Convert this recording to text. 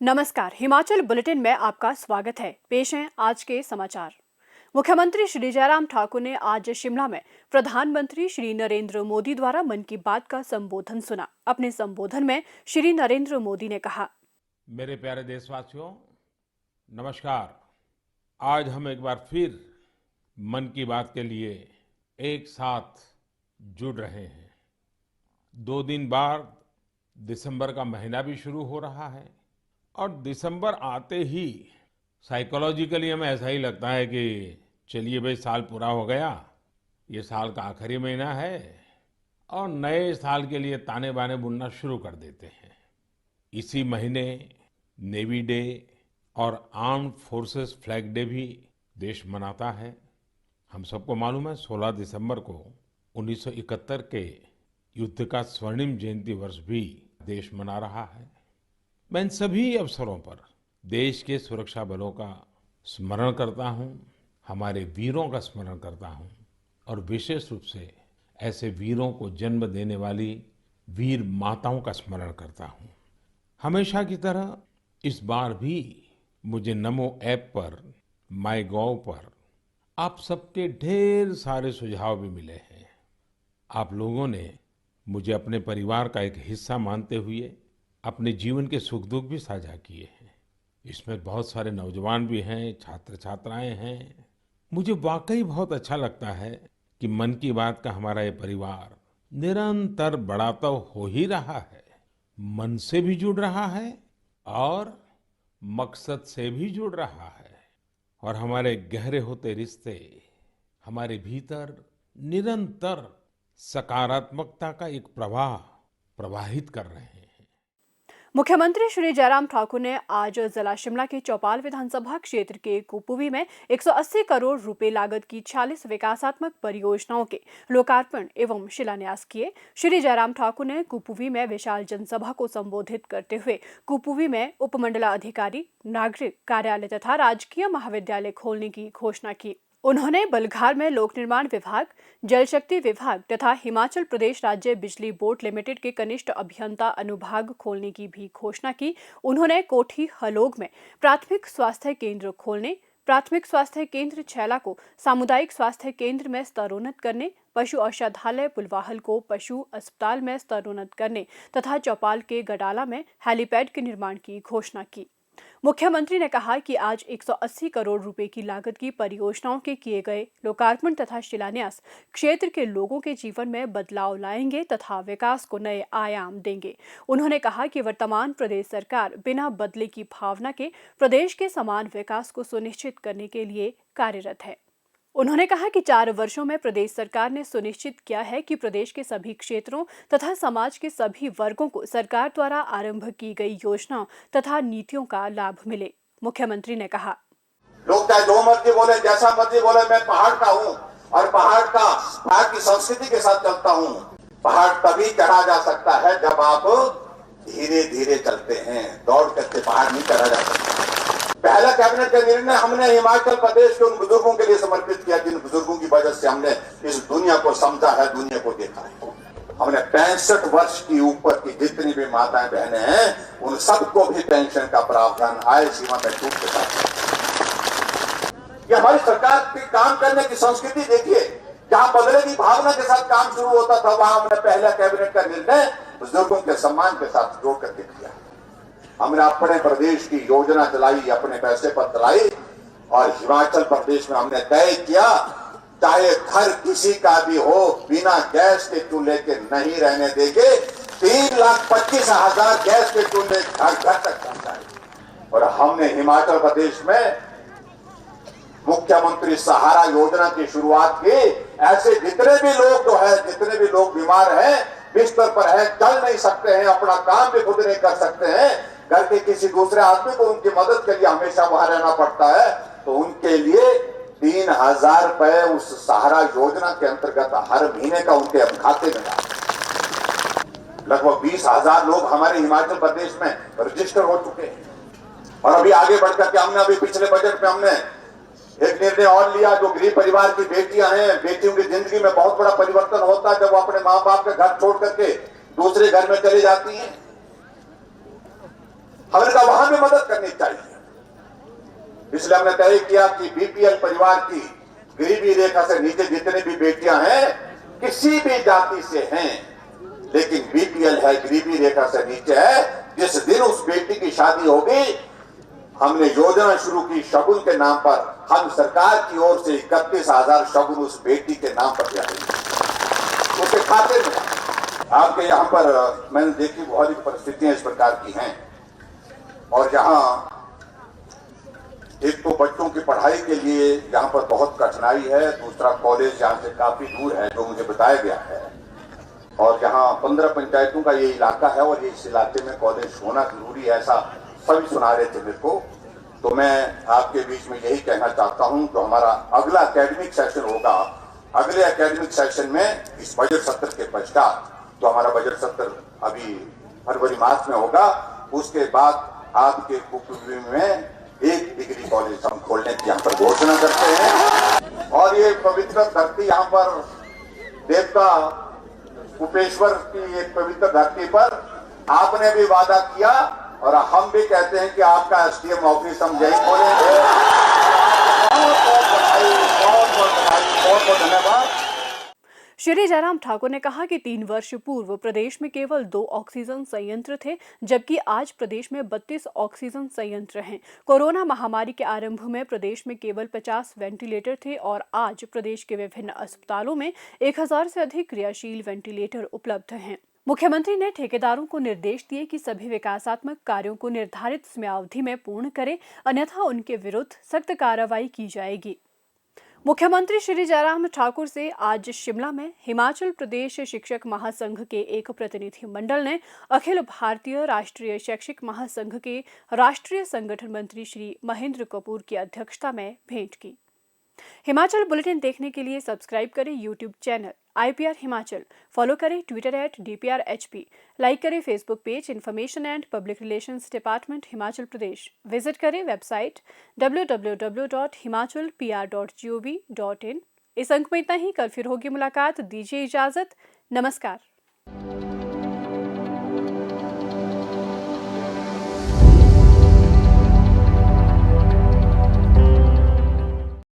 नमस्कार, हिमाचल बुलेटिन में आपका स्वागत है। पेश हैं आज के समाचार। मुख्यमंत्री श्री जयराम ठाकुर ने आज शिमला में प्रधानमंत्री श्री नरेंद्र मोदी द्वारा मन की बात का संबोधन सुना। अपने संबोधन में श्री नरेंद्र मोदी ने कहा, मेरे प्यारे देशवासियों, नमस्कार। आज हम एक बार फिर मन की बात के लिए एक साथ जुड़ रहे हैं। 2 दिन बाद दिसंबर का महीना भी शुरू हो रहा है और दिसंबर आते ही साइकोलॉजिकली हमें ऐसा ही लगता है कि चलिए भाई, साल पूरा हो गया, ये साल का आखिरी महीना है और नए साल के लिए ताने बाने बुनना शुरू कर देते हैं। इसी महीने नेवी डे और आर्म्ड फोर्सेस फ्लैग डे भी देश मनाता है। हम सबको मालूम है 16 दिसंबर को 1971 के युद्ध का स्वर्णिम जयंती वर्ष भी देश मना रहा है। मैं इन सभी अवसरों पर देश के सुरक्षा बलों का स्मरण करता हूं, हमारे वीरों का स्मरण करता हूं और विशेष रूप से ऐसे वीरों को जन्म देने वाली वीर माताओं का स्मरण करता हूं। हमेशा की तरह इस बार भी मुझे नमो ऐप पर, माई गॉव पर आप सबके ढेर सारे सुझाव भी मिले हैं। आप लोगों ने मुझे अपने परिवार का एक हिस्सा मानते हुए अपने जीवन के सुख दुख भी साझा किए हैं। इसमें बहुत सारे नौजवान भी हैं, छात्र छात्राएं हैं। मुझे वाकई बहुत अच्छा लगता है कि मन की बात का हमारा ये परिवार निरंतर बड़ा तो हो ही रहा है, मन से भी जुड़ रहा है और मकसद से भी जुड़ रहा है और हमारे गहरे होते रिश्ते हमारे भीतर निरंतर सकारात्मकता का एक प्रवाह प्रवाहित कर रहे हैं। मुख्यमंत्री श्री जयराम ठाकुर ने आज जिला शिमला के चौपाल विधानसभा क्षेत्र के कुपुवी में 180 करोड़ रुपए लागत की 46 विकासात्मक परियोजनाओं के लोकार्पण एवं शिलान्यास किए। श्री जयराम ठाकुर ने कुपुवी में विशाल जनसभा को संबोधित करते हुए कुपुवी में उपमंडलाधिकारी, नागरिक कार्यालय तथा राजकीय महाविद्यालय खोलने की घोषणा की। उन्होंने बलघार में लोक निर्माण विभाग, जल शक्ति विभाग तथा हिमाचल प्रदेश राज्य बिजली बोर्ड लिमिटेड के कनिष्ठ अभियंता अनुभाग खोलने की भी घोषणा की। उन्होंने कोठी हलोग में प्राथमिक स्वास्थ्य केंद्र खोलने, प्राथमिक स्वास्थ्य केंद्र छैला को सामुदायिक स्वास्थ्य केंद्र में स्तरोन्नत करने, पशु औषधालय पुलवाहल को पशु अस्पताल में स्तरोन्नत करने तथा चौपाल के गडाला में हेलीपैड के निर्माण की घोषणा की। मुख्यमंत्री ने कहा कि आज 180 करोड़ रुपए की लागत की परियोजनाओं के किए गए लोकार्पण तथा शिलान्यास क्षेत्र के लोगों के जीवन में बदलाव लाएंगे तथा विकास को नए आयाम देंगे। उन्होंने कहा कि वर्तमान प्रदेश सरकार बिना बदले की भावना के प्रदेश के समान विकास को सुनिश्चित करने के लिए कार्यरत है। उन्होंने कहा कि 4 वर्षों में प्रदेश सरकार ने सुनिश्चित किया है कि प्रदेश के सभी क्षेत्रों तथा समाज के सभी वर्गों को सरकार द्वारा आरंभ की गई योजनाओं तथा नीतियों का लाभ मिले। मुख्यमंत्री ने कहा, लोग चाहे जो मर्जी बोले, जैसा मर्जी बोले, मैं पहाड़ का हूँ और पहाड़ की संस्कृति के साथ चलता हूँ। पहाड़ तभी चढ़ा जा सकता है जब आप धीरे धीरे चलते हैं, दौड़ करके पहाड़ नहीं चढ़ा जा सकता। पहला कैबिनेट का निर्णय हमने हिमाचल प्रदेश के उन बुजुर्गों के लिए समर्पित किया जिन बुजुर्गों की वजह से हमने इस दुनिया को समझा है, दुनिया को देखा है। हमने 65 वर्ष की ऊपर की जितनी भी माताएं बहनें हैं उन सबको भी पेंशन का प्रावधान आय सीमा में छूट के साथ। ये हमारी सरकार की काम करने की संस्कृति देखिए। जहां बदले की भावना के साथ काम शुरू होता था वहां हमने पहला कैबिनेट का निर्णय बुजुर्गों के सम्मान के साथ जोड़ करके किया। हमने अपने प्रदेश की योजना चलाई, अपने पैसे पर चलाई और हिमाचल प्रदेश में हमने तय किया चाहे घर किसी का भी हो, बिना गैस के चूल्हे के नहीं रहने देंगे। 3,25,000 गैस के चूल्हे घर घर तक पहुंचाए। और हमने हिमाचल प्रदेश में मुख्यमंत्री सहारा योजना की शुरुआत की। ऐसे जितने भी लोग जितने भी लोग बीमार हैं, बिस्तर पर हैं, चल नहीं सकते हैं, अपना काम भी खुद नहीं कर सकते हैं, घर के किसी दूसरे आदमी को उनकी मदद के लिए हमेशा वहां रहना पड़ता है, तो उनके लिए 3,000 रुपए उस सहारा योजना के अंतर्गत हर महीने का उनके खाते में जाता। लगभग 20,000 लोग हमारे हिमाचल प्रदेश में रजिस्टर हो चुके हैं। और अभी आगे बढ़कर के हमने अभी पिछले बजट में हमने एक निर्णय और लिया। जो गरीब परिवार की बेटियां हैं, बेटियों की जिंदगी में बहुत बड़ा परिवर्तन होता है जब वो अपने माँ बाप के घर छोड़ करके दूसरे घर में चली जाती हैं। हमने कहा वहां भी मदद करनी चाहिए। इसलिए हमने तय किया कि बीपीएल परिवार की गरीबी रेखा से नीचे जितनी भी बेटियां हैं, किसी भी जाति से हैं, लेकिन बीपीएल है, गरीबी रेखा से नीचे है, जिस दिन उस बेटी की शादी होगी, हमने योजना शुरू की शगुन के नाम पर। हम सरकार की ओर से 31,000 शगुन उस बेटी के नाम पर जाएंगे, उसके खाते में। आपके यहाँ पर मैंने देखी बहुत ही परिस्थितियां इस प्रकार की हैं, और जहां एक तो बच्चों की पढ़ाई के लिए यहाँ पर बहुत कठिनाई है, दूसरा कॉलेज यहाँ से काफी दूर है जो मुझे बताया गया है, और जहाँ 15 पंचायतों का ये इलाका है और ये इस इलाके में कॉलेज होना जरूरी है, ऐसा सभी सुना रहे थे मेरे को। तो मैं आपके बीच में यही कहना चाहता हूँ, तो हमारा अगला एकेडमिक सेशन होगा, अगले एकेडमिक सेशन में इस बजट सत्र के पश्चात, तो हमारा बजट सत्र अभी फरवरी मार्च में होगा, उसके बाद आपके कुपवी में 1 डिग्री कॉलेज हम खोलने की यहाँ पर घोषणा करते हैं। और ये पवित्र धरती, यहाँ पर देवता कुपेश्वर की एक पवित्र धरती पर आपने भी वादा किया, और हम भी कहते हैं कि आपका एसडीएम ऑफिस हम यही खोलेंगे। बहुत बहुत धन्यवाद। श्री जयराम ठाकुर ने कहा कि 3 वर्ष पूर्व प्रदेश में केवल 2 ऑक्सीजन संयंत्र थे, जबकि आज प्रदेश में 32 ऑक्सीजन संयंत्र हैं। कोरोना महामारी के आरंभ में प्रदेश में केवल 50 वेंटिलेटर थे और आज प्रदेश के विभिन्न अस्पतालों में 1000 से अधिक क्रियाशील वेंटिलेटर उपलब्ध हैं। मुख्यमंत्री ने ठेकेदारों को निर्देश दिए कि सभी विकासात्मक कार्यों को निर्धारित समयावधि में पूर्ण करें, अन्यथा उनके विरुद्ध सख्त कार्रवाई की जाएगी। मुख्यमंत्री श्री जयराम ठाकुर से आज शिमला में हिमाचल प्रदेश शिक्षक महासंघ के एक प्रतिनिधि मंडल ने अखिल भारतीय राष्ट्रीय शैक्षिक महासंघ के राष्ट्रीय संगठन मंत्री श्री महेंद्र कपूर की अध्यक्षता में भेंट की। हिमाचल बुलेटिन देखने के लिए सब्सक्राइब करें YouTube channel IPR Himachal, follow करें ट्विटर @DPRHP, लाइक करें Facebook page information and public relations department Himachal Pradesh, visit करें वेबसाइट www.himachalpr.gov.in। इस अंक में इतना ही, कल फिर होगी मुलाकात, दीजिए इजाजत, नमस्कार।